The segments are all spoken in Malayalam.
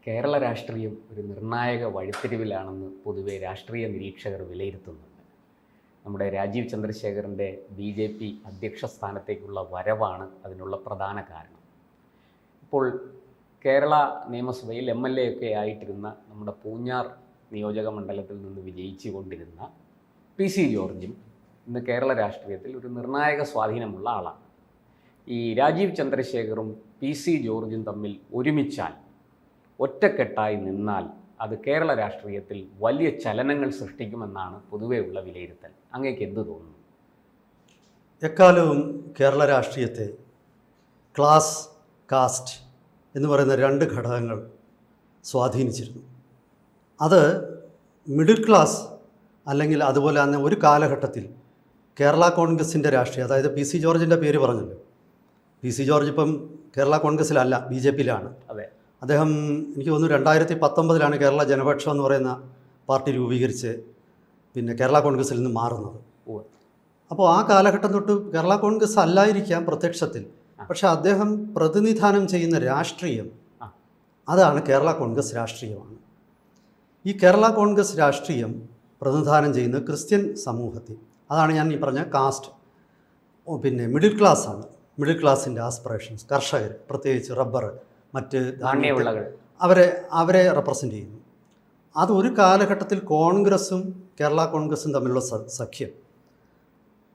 കേരള രാഷ്ട്രീയം ഒരു നിർണായക വഴിത്തിരിവിലാണെന്ന് പൊതുവെ രാഷ്ട്രീയ നിരീക്ഷകർ വിലയിരുത്തുന്നുണ്ട്. നമ്മുടെ രാജീവ് ചന്ദ്രശേഖറിൻ്റെ BJP അധ്യക്ഷ സ്ഥാനത്തേക്കുള്ള വരവാണ് അതിനുള്ള പ്രധാന കാരണം. ഇപ്പോൾ കേരള നിയമസഭയിൽ MLA ഒക്കെ ആയിട്ടിരുന്ന നമ്മുടെ പൂഞ്ഞാർ നിയോജക മണ്ഡലത്തിൽ നിന്ന് വിജയിച്ചു കൊണ്ടിരുന്ന PC ജോർജും ഇന്ന് കേരള രാഷ്ട്രീയത്തിൽ ഒരു നിർണായക സ്വാധീനമുള്ള ആളാണ്. ഈ രാജീവ് ചന്ദ്രശേഖറും PC ജോർജും തമ്മിൽ ഒരുമിച്ചാൽ, ഒറ്റക്കെട്ടായി നിന്നാൽ അത് കേരള രാഷ്ട്രീയത്തിൽ വലിയ ചലനങ്ങൾ സൃഷ്ടിക്കുമെന്നാണ് പൊതുവെയുള്ള വിലയിരുത്തൽ. അങ്ങേക്ക് എന്ത് തോന്നുന്നു? എക്കാലവും കേരള രാഷ്ട്രീയത്തെ ക്ലാസ്, കാസ്റ്റ് എന്ന് പറയുന്ന രണ്ട് ഘടകങ്ങൾ സ്വാധീനിച്ചിരുന്നു. അത് മിഡിൽ ക്ലാസ് അല്ലെങ്കിൽ അതുപോലെ തന്നെ ഒരു കാലഘട്ടത്തിൽ കേരള കോൺഗ്രസിൻ്റെ രാഷ്ട്രീയം, അതായത് PC ജോർജിൻ്റെ പേര് പറഞ്ഞല്ലോ. PC ജോർജ് ഇപ്പം കേരള കോൺഗ്രസ്സിലല്ല, BJPയിലാണ്. അതെ, അദ്ദേഹം എനിക്ക് തോന്നുന്നു 2019 കേരള ജനപക്ഷം എന്ന് പറയുന്ന പാർട്ടി രൂപീകരിച്ച് പിന്നെ കേരള കോൺഗ്രസ്സിൽ നിന്ന് മാറുന്നത്. അപ്പോൾ ആ കാലഘട്ടം തൊട്ട് കേരള കോൺഗ്രസ് അല്ലായിരിക്കാം പ്രത്യക്ഷത്തിൽ, പക്ഷേ അദ്ദേഹം പ്രതിനിധാനം ചെയ്യുന്ന രാഷ്ട്രീയം അതാണ് കേരള കോൺഗ്രസ് രാഷ്ട്രീയമാണ്. ഈ കേരള കോൺഗ്രസ് രാഷ്ട്രീയം പ്രതിനിധാനം ചെയ്യുന്ന ക്രിസ്ത്യൻ സമൂഹത്തിൽ, അതാണ് ഞാൻ ഈ പറഞ്ഞ കാസ്റ്റ്, പിന്നെ മിഡിൽ ക്ലാസ്സാണ്. മിഡിൽ ക്ലാസ്സിൻ്റെ ആസ്പിറേഷൻസ്, കർഷകർ, പ്രത്യേകിച്ച് റബ്ബർ, മറ്റ് ധാന്യവിളകൾ, അവരെ റെപ്രസെൻ്റ് ചെയ്യുന്നു. അതൊരു കാലഘട്ടത്തിൽ കോൺഗ്രസും കേരള കോൺഗ്രസും തമ്മിലുള്ള സഖ്യം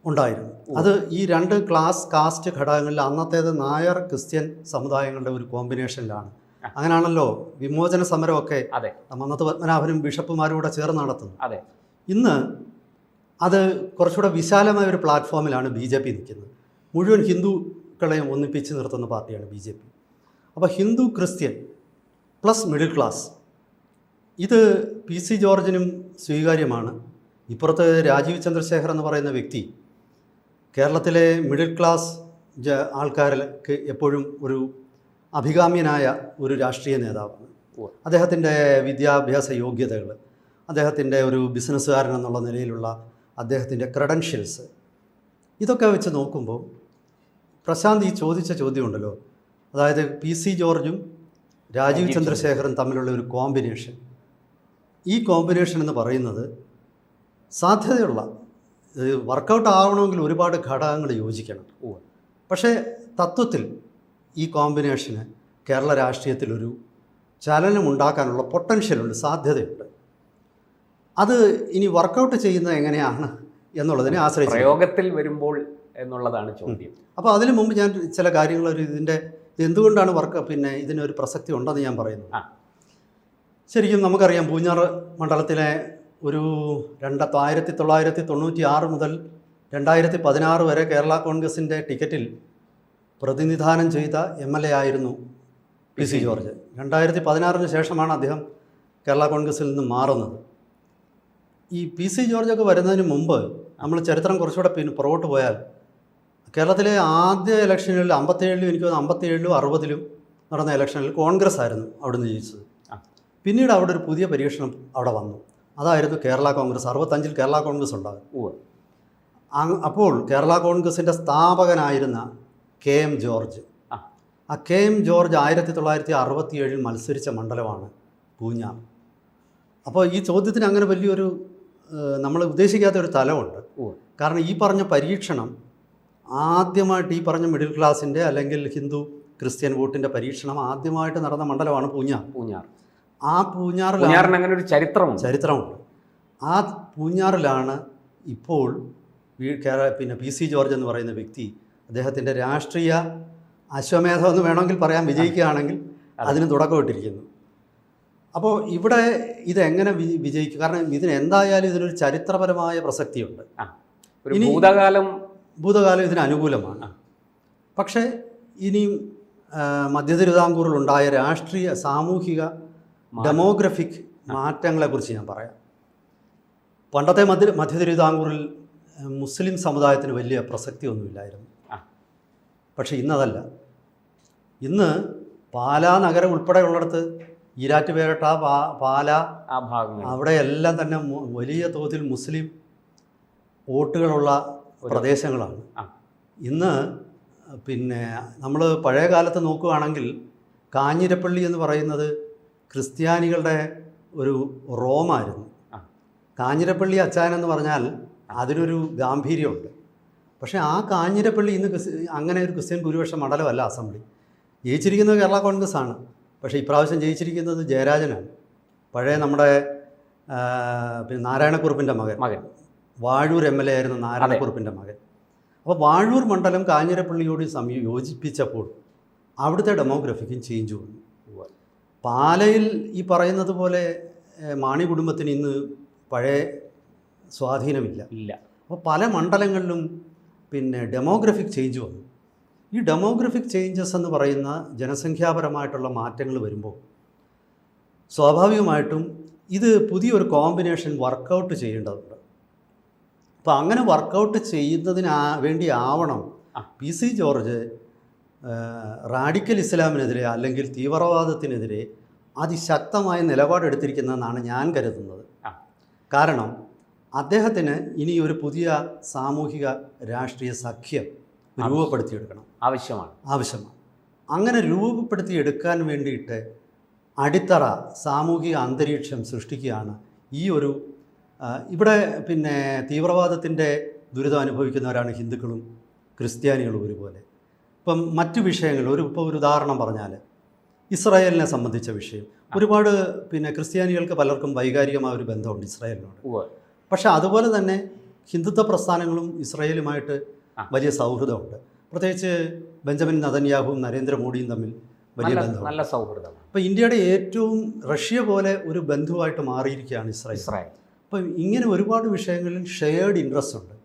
ഉണ്ടായിരുന്നു. അത് ഈ രണ്ട് ക്ലാസ്, കാസ്റ്റ് ഘടകങ്ങളിൽ അന്നത്തേത് നായർ ക്രിസ്ത്യൻ സമുദായങ്ങളുടെ ഒരു കോമ്പിനേഷനിലാണ്. അങ്ങനെയാണല്ലോ വിമോചന സമരമൊക്കെ മന്നത്ത് പത്മനാഭനും ബിഷപ്പുമാരും കൂടെ ചേർന്ന് നടത്തുന്നത്. ഇന്ന് അത് കുറച്ചുകൂടെ വിശാലമായ ഒരു പ്ലാറ്റ്ഫോമിലാണ് BJP നിൽക്കുന്നത്. മുഴുവൻ ഹിന്ദുക്കളെയും ഒന്നിപ്പിച്ച് നിർത്തുന്ന പാർട്ടിയാണ് BJP. അപ്പോൾ Hindu, Christian plus middle class, ഇത് PC ജോർജിനും സ്വീകാര്യമാണ്. ഇപ്പുറത്ത് രാജീവ് ചന്ദ്രശേഖർ എന്ന് പറയുന്ന വ്യക്തി കേരളത്തിലെ മിഡിൽ ക്ലാസ് ആൾക്കാർക്ക് എപ്പോഴും ഒരു അഭികാമ്യനായ ഒരു രാഷ്ട്രീയ നേതാവാണ്. അദ്ദേഹത്തിൻ്റെ വിദ്യാഭ്യാസ യോഗ്യതകൾ, അദ്ദേഹത്തിൻ്റെ ഒരു ബിസിനസ്സുകാരൻ എന്നുള്ള നിലയിലുള്ള അദ്ദേഹത്തിൻ്റെ ക്രെഡൻഷ്യൽസ്, ഇതൊക്കെ വെച്ച് നോക്കുമ്പോൾ പ്രശാന്ത് ഈ ചോദിച്ച ചോദ്യമുണ്ടല്ലോ, അതായത് PC ജോർജും രാജീവ് ചന്ദ്രശേഖറും തമ്മിലുള്ള ഒരു കോമ്പിനേഷൻ, ഈ കോമ്പിനേഷൻ എന്ന് പറയുന്നത് സാധ്യതയുള്ള, വർക്കൗട്ട് ആവണമെങ്കിൽ ഒരുപാട് ഘടകങ്ങൾ യോജിക്കണം. പക്ഷേ തത്വത്തിൽ ഈ കോമ്പിനേഷന് കേരള രാഷ്ട്രീയത്തിലൊരു ചലനം ഉണ്ടാക്കാനുള്ള പൊട്ടൻഷ്യലുണ്ട്, സാധ്യതയുണ്ട്. അത് ഇനി വർക്കൗട്ട് ചെയ്യുന്നത് എങ്ങനെയാണ് എന്നുള്ളതിനെ ആശ്രയിച്ച് പ്രയോഗത്തിൽ വരുമ്പോൾ എന്നുള്ളതാണ് ചോദ്യം. അപ്പോൾ അതിനു മുമ്പ് ഞാൻ ചില കാര്യങ്ങൾ ഇതിൻ്റെ എന്തുകൊണ്ടാണ് ഇതിനൊരു പ്രസക്തി ഉണ്ടെന്ന് ഞാൻ പറയുന്നു. ശരിക്കും നമുക്കറിയാം, പൂഞ്ഞാർ മണ്ഡലത്തിലെ ഒരു 1996 മുതൽ 2016 വരെ കേരള കോൺഗ്രസിൻ്റെ ടിക്കറ്റിൽ പ്രതിനിധാനം ചെയ്ത MLA ആയിരുന്നു PC ജോർജ്. 2016 ശേഷമാണ് അദ്ദേഹം കേരള കോൺഗ്രസിൽ നിന്ന് മാറുന്നത്. ഈ PC ജോർജൊക്കെ വരുന്നതിന് മുമ്പ് നമ്മൾ ചരിത്രം കുറച്ചുകൂടെ പുറകോട്ട് പോയാൽ, കേരളത്തിലെ ആദ്യ ഇലക്ഷനിൽ 57 എനിക്ക് 57 60 നടന്ന ഇലക്ഷനിൽ കോൺഗ്രസ് ആയിരുന്നു അവിടെ നിന്ന് ജയിച്ചത്. പിന്നീട് അവിടെ ഒരു പുതിയ പരീക്ഷണം അവിടെ വന്നു, അതായിരുന്നു കേരള കോൺഗ്രസ്. 65 കേരള കോൺഗ്രസ് ഉണ്ടാകും. അപ്പോൾ കേരള കോൺഗ്രസിൻ്റെ സ്ഥാപകനായിരുന്ന KM ജോർജ്, ആ KM ജോർജ് 1967 മത്സരിച്ച മണ്ഡലമാണ് പൂഞ്ഞാർ. അപ്പോൾ ഈ ചോദ്യത്തിന് അങ്ങനെ വലിയൊരു നമ്മൾ ഉദ്ദേശിക്കാത്തൊരു തലമുണ്ട്. കാരണം ഈ പറഞ്ഞ പരീക്ഷണം ആദ്യമായിട്ട്, ഈ പറഞ്ഞ മിഡിൽ ക്ലാസിൻ്റെ അല്ലെങ്കിൽ ഹിന്ദു ക്രിസ്ത്യൻ വോട്ടിൻ്റെ പരീക്ഷണം ആദ്യമായിട്ട് നടന്ന മണ്ഡലമാണ് പൂഞ്ഞാർ. ആ പൂഞ്ഞാറിലാണ് അങ്ങനെ ഒരു ചരിത്രമുണ്ട്. ആ പൂഞ്ഞാറിലാണ് ഇപ്പോൾ പിന്നെ PC ജോർജ് എന്ന് പറയുന്ന വ്യക്തി അദ്ദേഹത്തിൻ്റെ രാഷ്ട്രീയ അശ്വമേധം എന്ന് വേണമെങ്കിൽ പറയാൻ, വിജയിക്കുകയാണെങ്കിൽ അതിന് തുടക്കമിട്ടിരിക്കുന്നു. അപ്പോൾ ഇവിടെ ഇതെങ്ങനെ വിജയിക്കും? കാരണം എന്തായാലും ഇതിനൊരു ചരിത്രപരമായ പ്രസക്തിയുണ്ട്. ഇനി ഭൂതകാലം ഇതിന് അനുകൂലമാണ്. പക്ഷേ ഇനിയും മധ്യ തിരുവിതാംകൂറിലുണ്ടായ രാഷ്ട്രീയ, സാമൂഹിക, ഡെമോഗ്രഫിക് മാറ്റങ്ങളെക്കുറിച്ച് ഞാൻ പറയാം. പണ്ടത്തെ മധ്യ തിരുവിതാംകൂറിൽ മുസ്ലിം സമുദായത്തിന് വലിയ പ്രസക്തിയൊന്നുമില്ലായിരുന്നു. പക്ഷേ ഇന്നതല്ല. ഇന്ന് പാലാ നഗരം ഉൾപ്പെടെയുള്ളിടത്ത്, ഈരാറ്റുപേട്ട, പാല, ആ ഭാഗങ്ങൾ, അവിടെയെല്ലാം തന്നെ വലിയ തോതിൽ മുസ്ലിം വോട്ടുകളുള്ള പ്രദേശങ്ങളാണ്. ഇന്ന് പിന്നെ നമ്മൾ പഴയ കാലത്ത് നോക്കുകയാണെങ്കിൽ കാഞ്ഞിരപ്പള്ളി എന്ന് പറയുന്നത് ക്രിസ്ത്യാനികളുടെ ഒരു റോമായിരുന്നു. ആ. കാഞ്ഞിരപ്പള്ളി അച്ചായൻ എന്ന് പറഞ്ഞാൽ അതിനൊരു ഗാംഭീര്യമുണ്ട്. പക്ഷേ ആ കാഞ്ഞിരപ്പള്ളി ഇന്ന് അങ്ങനെ ഒരു ക്രിസ്ത്യൻ ഭൂരിപക്ഷ മണ്ഡലമല്ല അസംബ്ലി. ജയിച്ചിരിക്കുന്നത് കേരള കോൺഗ്രസ് ആണ്. പക്ഷേ ഇപ്രാവശ്യം ജയിച്ചിരിക്കുന്നത് ജയരാജനാണ്, പഴയ നമ്മുടെ പിന്നെ നാരായണക്കുറുപ്പിൻ്റെ മകൻ, വാഴൂർ MLA ആയിരുന്ന നാരായണക്കുറുപ്പിൻ്റെ മകൻ. അപ്പോൾ വാഴൂർ മണ്ഡലം കാഞ്ഞിരപ്പള്ളിയോട് യോജിപ്പിച്ചപ്പോൾ അവിടുത്തെ ഡെമോഗ്രഫിക്കും ചേഞ്ച് വന്നു. പാലയിൽ ഈ പറയുന്നത് പോലെ മാണി കുടുംബത്തിന് ഇന്ന് പഴയ സ്വാധീനമില്ല. അപ്പോൾ പല മണ്ഡലങ്ങളിലും പിന്നെ ഡെമോഗ്രഫിക് ചേഞ്ച് വന്നു. ഈ ഡെമോഗ്രഫിക് ചേഞ്ചസ് എന്ന് പറയുന്ന ജനസംഖ്യാപരമായിട്ടുള്ള മാറ്റങ്ങൾ വരുമ്പോൾ സ്വാഭാവികമായിട്ടും ഇത് പുതിയൊരു കോമ്പിനേഷൻ വർക്കൗട്ട് ചെയ്യേണ്ടതുണ്ട്. അപ്പോൾ അങ്ങനെ വർക്കൗട്ട് ചെയ്യുന്നതിന് വേണ്ടി ആവണം PC ജോർജ് റാഡിക്കൽ ഇസ്ലാമിനെതിരെ അല്ലെങ്കിൽ തീവ്രവാദത്തിനെതിരെ അതിശക്തമായ നിലപാടെടുത്തിരിക്കുന്നതെന്നാണ് ഞാൻ കരുതുന്നത്. കാരണം അദ്ദേഹത്തിന് ഇനി ഒരു പുതിയ സാമൂഹിക രാഷ്ട്രീയ സഖ്യം രൂപപ്പെടുത്തിയെടുക്കണം, ആവശ്യമാണ്. അങ്ങനെ രൂപപ്പെടുത്തിയെടുക്കാൻ വേണ്ടിയിട്ട് അടിത്തറ സാമൂഹിക അന്തരീക്ഷം സൃഷ്ടിക്കുകയാണ് ഈ ഒരു ഇവിടെ പിന്നെ തീവ്രവാദത്തിൻ്റെ ദുരിതം അനുഭവിക്കുന്നവരാണ് ഹിന്ദുക്കളും ക്രിസ്ത്യാനികളും ഒരുപോലെ. ഇപ്പം മറ്റു വിഷയങ്ങൾ ഇപ്പോൾ ഒരു ഉദാഹരണം പറഞ്ഞാൽ ഇസ്രായേലിനെ സംബന്ധിച്ച വിഷയം, ഒരുപാട് പിന്നെ ക്രിസ്ത്യാനികൾക്ക് പലർക്കും വൈകാരികമായ ഒരു ബന്ധമുണ്ട് ഇസ്രായേലിനോട്. പക്ഷെ അതുപോലെ തന്നെ ഹിന്ദുത്വ പ്രസ്ഥാനങ്ങളും ഇസ്രായേലുമായിട്ട് വലിയ സൗഹൃദമുണ്ട്. പ്രത്യേകിച്ച് ബെഞ്ചമിൻ നെതന്യാഹുവും നരേന്ദ്രമോദിയും തമ്മിൽ വലിയ ബന്ധം, നല്ല സൗഹൃദം. അപ്പോൾ ഇന്ത്യയുടെ ഏറ്റവും റഷ്യ പോലെ ഒരു ബന്ധുവായിട്ട് മാറിയിരിക്കുകയാണ് ഇസ്രായേൽ. അപ്പം ഇങ്ങനെ ഒരുപാട് വിഷയങ്ങളിൽ ഷെയർഡ് ഇൻട്രസ്റ്റ് ഉണ്ട്.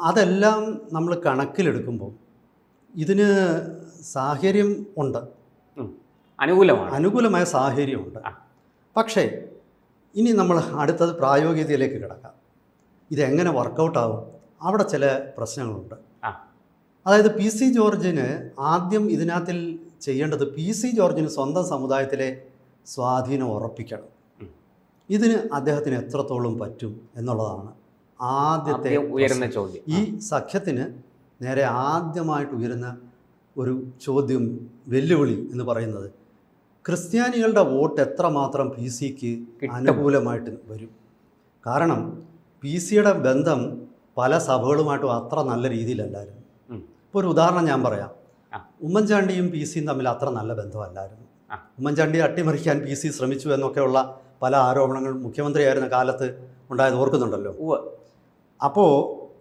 അതെല്ലാം നമ്മൾ കണക്കിലെടുക്കുമ്പോൾ ഇതിന് സാഹചര്യം ഉണ്ട്, അനുകൂലമായ സാഹചര്യമുണ്ട്. പക്ഷേ ഇനി നമ്മൾ അടുത്തത് പ്രായോഗികതയിലേക്ക് കിടക്കാം. ഇതെങ്ങനെ വർക്കൗട്ടാവും? അവിടെ ചില പ്രശ്നങ്ങളുണ്ട്. അതായത് PC ജോർജിന് ആദ്യം ഇതിനകത്തിൽ ചെയ്യേണ്ടത് PC ജോർജിന് സ്വന്തം സമുദായത്തിലെ സ്വാധീനം ഉറപ്പിക്കണം. ഇതിന് അദ്ദേഹത്തിന് എത്രത്തോളം പറ്റും എന്നുള്ളതാണ് ആദ്യത്തെ ഉയരുന്ന ചോദ്യം. ഈ സഖ്യത്തിന് നേരെ ആദ്യമായിട്ട് ഉയരുന്ന ഒരു ചോദ്യം, വെല്ലുവിളി എന്ന് പറയുന്നത് ക്രിസ്ത്യാനികളുടെ വോട്ട് എത്രമാത്രം PCക്ക് അനുകൂലമായിട്ട് വരും. കാരണം PCയുടെ ബന്ധം പല സഭകളുമായിട്ടും അത്ര നല്ല രീതിയിലല്ലായിരുന്നു. ഇപ്പോൾ ഒരു ഉദാഹരണം ഞാൻ പറയാം. ഉമ്മൻചാണ്ടിയും PCയും തമ്മിൽ അത്ര നല്ല ബന്ധമല്ലായിരുന്നു. ഉമ്മൻചാണ്ടിയെ അട്ടിമറിക്കാൻ PC ശ്രമിച്ചു എന്നൊക്കെയുള്ള പല ആരോപണങ്ങൾ മുഖ്യമന്ത്രിയായിരുന്ന കാലത്ത് ഉണ്ടായത് ഓർക്കുന്നുണ്ടല്ലോ. അപ്പോൾ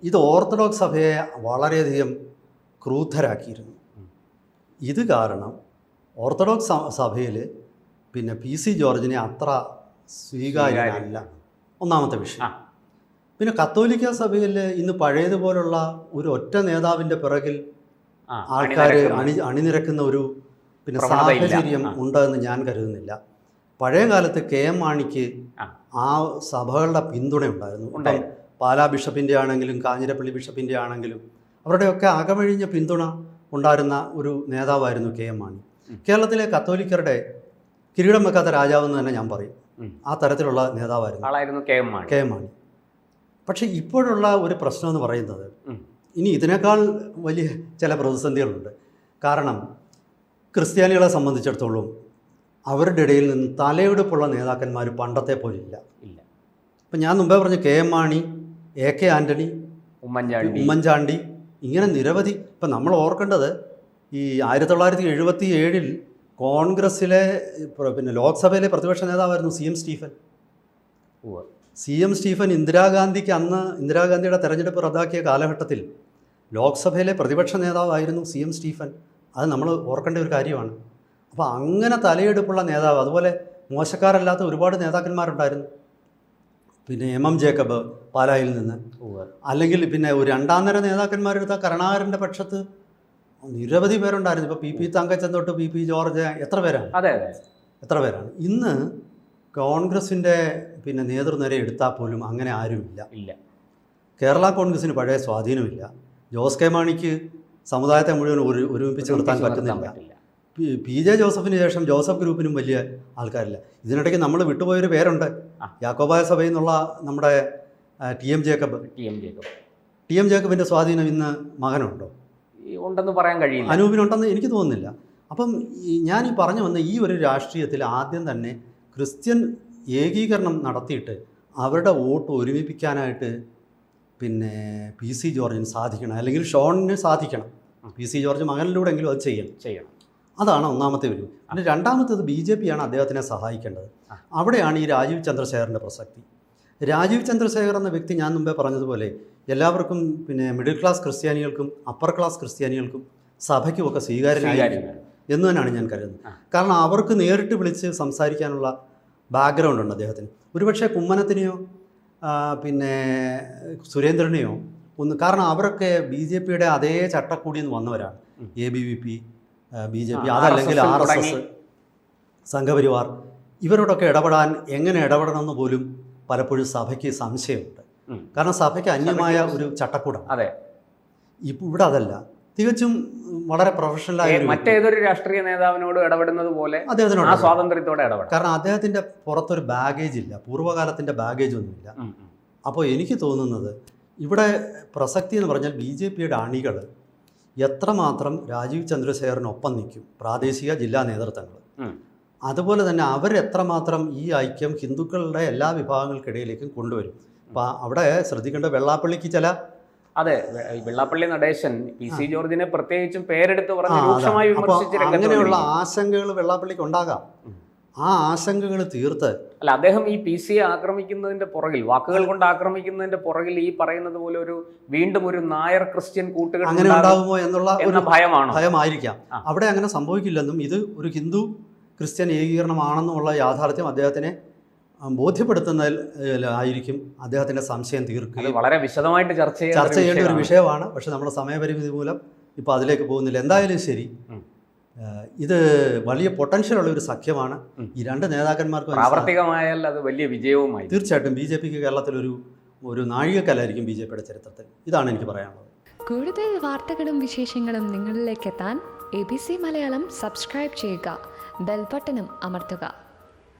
ഇത് ഓർത്തഡോക്സ് സഭയെ വളരെയധികം ക്രൂദ്ധരാക്കിയിരുന്നു. ഇത് കാരണം ഓർത്തഡോക്സ് സഭയിൽ പിന്നെ PC ജോർജിനെ അത്ര സ്വീകാര്യമല്ല, ഒന്നാമത്തെ വിഷയം. പിന്നെ കത്തോലിക്ക സഭയിൽ ഇന്ന് പഴയതുപോലുള്ള ഒരു ഒറ്റ നേതാവിൻ്റെ പിറകിൽ ആൾക്കാർ അണിനിരക്കുന്ന ഒരു പിന്നെ സാഹചര്യം ഉണ്ടെന്ന് ഞാൻ കരുതുന്നില്ല. പഴയ കാലത്ത് KM മാണിക്ക് ആ സഭകളുടെ പിന്തുണ ഉണ്ടായിരുന്നു. പാലാ ബിഷപ്പിൻ്റെ ആണെങ്കിലും കാഞ്ഞിരപ്പള്ളി ബിഷപ്പിൻ്റെ ആണെങ്കിലും അവരുടെയൊക്കെ അകമഴിഞ്ഞ പിന്തുണ ഉണ്ടായിരുന്ന ഒരു നേതാവായിരുന്നു KM മാണി. കേരളത്തിലെ കത്തോലിക്കരുടെ കിരീടം വെക്കാത്ത രാജാവെന്ന് തന്നെ ഞാൻ പറയും. ആ തരത്തിലുള്ള നേതാവായിരുന്നു KM മാണി. പക്ഷേ ഇപ്പോഴുള്ള ഒരു പ്രശ്നം എന്ന് പറയുന്നത് ഇനി ഇതിനേക്കാൾ വലിയ ചില പ്രതിസന്ധികളുണ്ട്. കാരണം ക്രിസ്ത്യാനികളെ സംബന്ധിച്ചിടത്തോളം അവരുടെ ഇടയിൽ നിന്ന് തലയെടുപ്പുള്ള നേതാക്കന്മാർ പണ്ടത്തെ പോലെ ഇല്ല. ഇപ്പം ഞാൻ മുമ്പേ പറഞ്ഞ KM മാണി, AK ആൻ്റണി, ഉമ്മൻചാണ്ടി, ഇങ്ങനെ നിരവധി. ഇപ്പം നമ്മൾ ഓർക്കേണ്ടത് ഈ 1977 കോൺഗ്രസ്സിലെ പിന്നെ ലോക്സഭയിലെ പ്രതിപക്ഷ നേതാവായിരുന്നു CM സ്റ്റീഫൻ. ഇന്ദിരാഗാന്ധിയുടെ തെരഞ്ഞെടുപ്പ് റദ്ദാക്കിയ കാലഘട്ടത്തിൽ ലോക്സഭയിലെ പ്രതിപക്ഷ നേതാവായിരുന്നു CM സ്റ്റീഫൻ. അത് നമ്മൾ ഓർക്കേണ്ട ഒരു കാര്യമാണ്. അപ്പോൾ അങ്ങനെ തലയെടുപ്പുള്ള നേതാവ്, അതുപോലെ മോശക്കാരല്ലാത്ത ഒരുപാട് നേതാക്കന്മാരുണ്ടായിരുന്നു. പിന്നെ MM ജേക്കബ് പാലായിൽ നിന്ന്, അല്ലെങ്കിൽ പിന്നെ ഒരു രണ്ടാം നിര നേതാക്കന്മാരെടുത്ത കരുണാകരൻ്റെ പക്ഷത്ത് നിരവധി പേരുണ്ടായിരുന്നു. ഇപ്പോൾ PP തങ്കച്ചൻ തൊട്ട് PP ജോർജ്, എത്ര പേരാണ്. ഇന്ന് കോൺഗ്രസിൻ്റെ പിന്നെ നേതൃനിര എടുത്താൽ പോലും അങ്ങനെ ആരുമില്ല. കേരള കോൺഗ്രസിന് പഴയ സ്വാധീനമില്ല. ജോസ് കെ മാണിക്ക് സമുദായത്തെ മുഴുവൻ ഒരുമിപ്പിച്ച് നിർത്താൻ പറ്റുന്നില്ല. PJ ജോസഫിന് ശേഷം ജോസഫ് ഗ്രൂപ്പിനും വലിയ ആൾക്കാരില്ല. ഇതിനിടയ്ക്ക് നമ്മൾ വിട്ടുപോയൊരു പേരുണ്ട്, യാക്കോബായ സഭയിൽ നിന്നുള്ള നമ്മുടെ TM ജേക്കബിൻ്റെ സ്വാധീനം ഇന്ന് മകനുണ്ടോ? ഉണ്ടെന്ന് പറയാൻ കഴിയില്ല. അനൂപിനുണ്ടെന്ന് എനിക്ക് തോന്നുന്നില്ല. അപ്പം ഞാൻ ഈ പറഞ്ഞു വന്ന ഈ ഒരു രാഷ്ട്രീയത്തിൽ ആദ്യം തന്നെ ക്രിസ്ത്യൻ ഏകീകരണം നടത്തിയിട്ട് അവരുടെ വോട്ട് ഒരുമിപ്പിക്കാനായിട്ട് പിന്നെ പി സി ജോർജിന് സാധിക്കണം, അല്ലെങ്കിൽ ഷോണിന് സാധിക്കണം. പി സി ജോർജ് മകനിലൂടെങ്കിലും അത് ചെയ്യണം. അതാണ് ഒന്നാമത്തെ ഒരു. പിന്നെ രണ്ടാമത്തേത് BJP ആണ് അദ്ദേഹത്തിനെ സഹായിക്കേണ്ടത്. അവിടെയാണ് ഈ രാജീവ് ചന്ദ്രശേഖറിൻ്റെ പ്രസക്തി. രാജീവ് ചന്ദ്രശേഖർ എന്ന വ്യക്തി ഞാൻ മുമ്പേ പറഞ്ഞതുപോലെ എല്ലാവർക്കും പിന്നെ മിഡിൽ ക്ലാസ് ക്രിസ്ത്യാനികൾക്കും അപ്പർ ക്ലാസ് ക്രിസ്ത്യാനികൾക്കും സഭയ്ക്കുമൊക്കെ സ്വീകാര്യനായി എന്ന് തന്നെയാണ് ഞാൻ കരുതുന്നത്. കാരണം അവർക്ക് നേരിട്ട് വിളിച്ച് സംസാരിക്കാനുള്ള ബാക്ക്ഗ്രൗണ്ട് ഉണ്ട് അദ്ദേഹത്തിന്. ഒരുപക്ഷെ കുമ്മനത്തിനെയോ പിന്നെ സുരേന്ദ്രനെയോ ഒന്ന്, കാരണം അവരൊക്കെ BJPയുടെ അതേ ചട്ടക്കൂടിയിൽ നിന്ന് വന്നവരാണ്. ABVP, BJP, അതല്ലെങ്കിൽ RSS, സംഘപരിവാർ, ഇവരോടൊക്കെ എങ്ങനെ ഇടപെടണമെന്ന് പോലും പലപ്പോഴും സഭയ്ക്ക് സംശയമുണ്ട്. കാരണം സഭയ്ക്ക് അന്യമായ ഒരു ചട്ടക്കൂടാണ്. അതെ, ഇപ്പോൾ ഇവിടെ അതല്ല, തികച്ചും വളരെ പ്രൊഫഷണലായ മറ്റേതൊരു രാഷ്ട്രീയ നേതാവിനോട് ഇടപെടുന്നത് പോലെ അദ്ദേഹത്തിനോട് സ്വാതന്ത്ര്യത്തോടെ ഇടപെടും. കാരണം അദ്ദേഹത്തിൻ്റെ പുറത്തൊരു ബാഗേജ് ഇല്ല, പൂർവ്വകാലത്തിൻ്റെ ബാഗേജ് ഒന്നുമില്ല. അപ്പോൾ എനിക്ക് തോന്നുന്നത് ഇവിടെ പ്രസക്തി എന്ന് പറഞ്ഞാൽ BJPയുടെ അണികൾ എത്രമാത്രം രാജീവ് ചന്ദ്രശേഖറിനൊപ്പം നിൽക്കും, പ്രാദേശിക ജില്ലാ നേതൃത്വങ്ങൾ, അതുപോലെ തന്നെ അവരെത്രമാത്രം ഈ ഐക്യം ഹിന്ദുക്കളുടെ എല്ലാ വിഭാഗങ്ങൾക്കിടയിലേക്കും കൊണ്ടുവരും. അപ്പോൾ അവിടെ ശ്രദ്ധിക്കേണ്ട വെള്ളാപ്പള്ളിക്ക് ചില അതെ, വെള്ളാപ്പള്ളി നടേശൻ PC ജോർജിനെ പ്രത്യേകിച്ചും പേരെടുത്ത് പറഞ്ഞ് രൂക്ഷമായി വിമർശിച്ച അങ്ങനെയുള്ള ആശങ്കകൾ വെള്ളാപ്പള്ളിക്ക് ഉണ്ടാകാം. ആ ആശങ്കകൾ തീർത്ത് അല്ല, അദ്ദേഹം ഈ PC-യെ ആക്രമിക്കുന്നതിന്റെ പുറകിൽ, വാക്കുകൾ കൊണ്ട് ആക്രമിക്കുന്നതിന്റെ പുറകിൽ ഈ പറയുന്നത് പോലെ വീണ്ടും ഒരു നായർ ക്രിസ്ത്യൻ കൂട്ടുകെട്ട് അങ്ങനെ ഉണ്ടാകുമോ എന്നുള്ള ഭയമായിരിക്കാം. അവിടെ അങ്ങനെ സംഭവിക്കില്ലെന്നും ഇത് ഒരു ഹിന്ദു ക്രിസ്ത്യൻ ഏകീകരണമാണെന്നുമുള്ള യാഥാർത്ഥ്യം അദ്ദേഹത്തിനെ ബോധ്യപ്പെടുത്തുന്നതിലായിരിക്കും അദ്ദേഹത്തിൻ്റെ സംശയം തീർക്കുക. വളരെ വിശദമായിട്ട് ചർച്ച ചെയ്യേണ്ട ഒരു വിഷയമാണ്. പക്ഷെ നമ്മുടെ സമയപരിമിതി മൂലം ഇപ്പോൾ അതിലേക്ക് പോകുന്നില്ല. എന്തായാലും ശരി, ഇത് വലിയ പൊട്ടൻഷ്യലുള്ള ഒരു സഖ്യമാണ്. ഈ രണ്ട് നേതാക്കന്മാർക്കും പ്രാവർത്തികമായാൽ അത് വലിയ വിജയവുമായി. തീർച്ചയായിട്ടും BJPക്ക് കേരളത്തിലൊരു നാഴികക്കല്ലായിരിക്കും BJPയുടെ ചരിത്രത്തിൽ. ഇതാണ് എനിക്ക് പറയാനുള്ളത്. കൂടുതൽ വാർത്തകളും വിശേഷങ്ങളും നിങ്ങളിലേക്ക് എത്താൻ ABC മലയാളം സബ്സ്ക്രൈബ് ചെയ്യുക, ബെൽ ബട്ടണും അമർത്തുക.